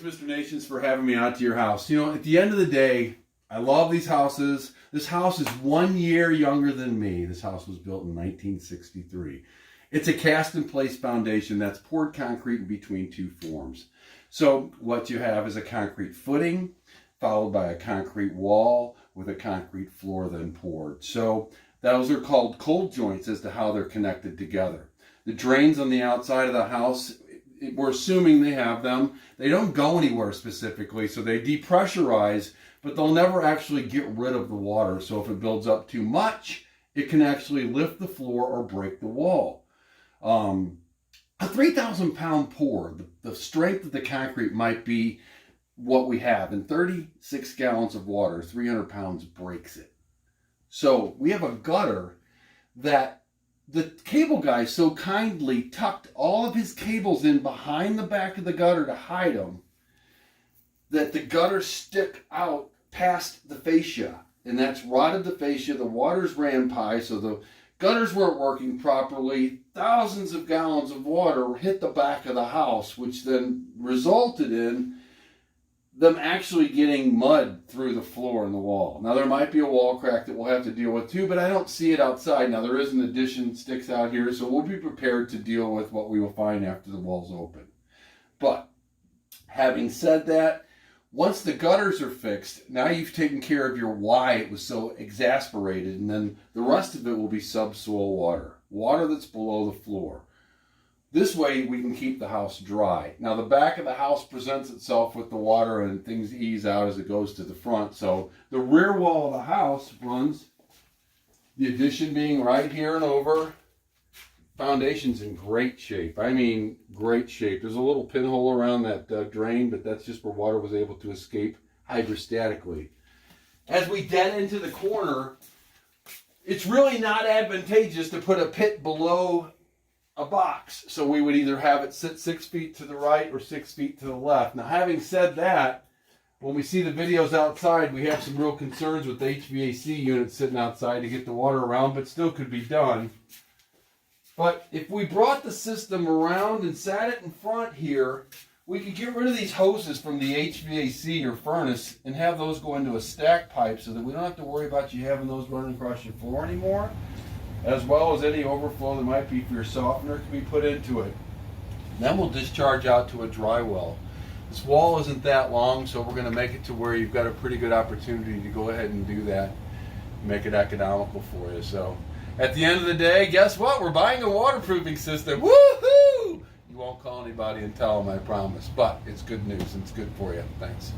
Mr. Nations, for having me out to your house. You know, at the end of the day, I love these houses. This house is 1 year younger than me. This house was built in 1963. It's a cast-in-place foundation that's poured concrete in between two forms. So what you have is a concrete footing, followed by a concrete wall with a concrete floor then poured. So those are called cold joints as to how they're connected together. The drains on the outside of the house, we're assuming they have them. They don't go anywhere specifically, so they depressurize, but they'll never actually get rid of the water. So if it builds up too much, it can actually lift the floor or break the wall. A 3,000-pound pour, the strength of the concrete might be what we have. In 36 gallons of water, 300 pounds breaks it. So we have a gutter that the cable guy so kindly tucked all of his cables in behind the back of the gutter to hide them, that the gutters stick out past the fascia, and that's rotted the fascia. The water's ran by, so the gutters weren't working properly. Thousands of gallons of water hit the back of the house, which then resulted in them actually getting mud through the floor and the wall. Now, there might be a wall crack that we'll have to deal with too, but I don't see it outside. Now, there is an addition sticks out here, so we'll be prepared to deal with what we will find after the wall's open. But having said that, once the gutters are fixed, now you've taken care of your why it was so exasperated, and then the rest of it will be subsoil water, water that's below the floor. This way we can keep the house dry. Now the back of the house presents itself with the water and things ease out as it goes to the front. So the rear wall of the house runs, the addition being right here and over. Foundation's in great shape. I mean, great shape. There's a little pinhole around that drain, but that's just where water was able to escape hydrostatically. As we dead into the corner, it's really not advantageous to put a pit below a box. So we would either have it sit 6 feet to the right or 6 feet to the left. Now, having said that, when we see the videos outside, we have some real concerns with the HVAC units sitting outside to get the water around, but still could be done. But if we brought the system around and sat it in front here, we could get rid of these hoses from the HVAC or furnace and have those go into a stack pipe so that we don't have to worry about you having those running across your floor anymore, as well as any overflow that might be for your softener can be put into it. Then we'll discharge out to a dry well. This wall isn't that long, so we're going to make it to where you've got a pretty good opportunity to go ahead and do that, make it economical for you. So at the end of the day, guess what? We're buying a waterproofing system. Woohoo! You won't call anybody and tell them, I promise. But it's good news and it's good for you. Thanks.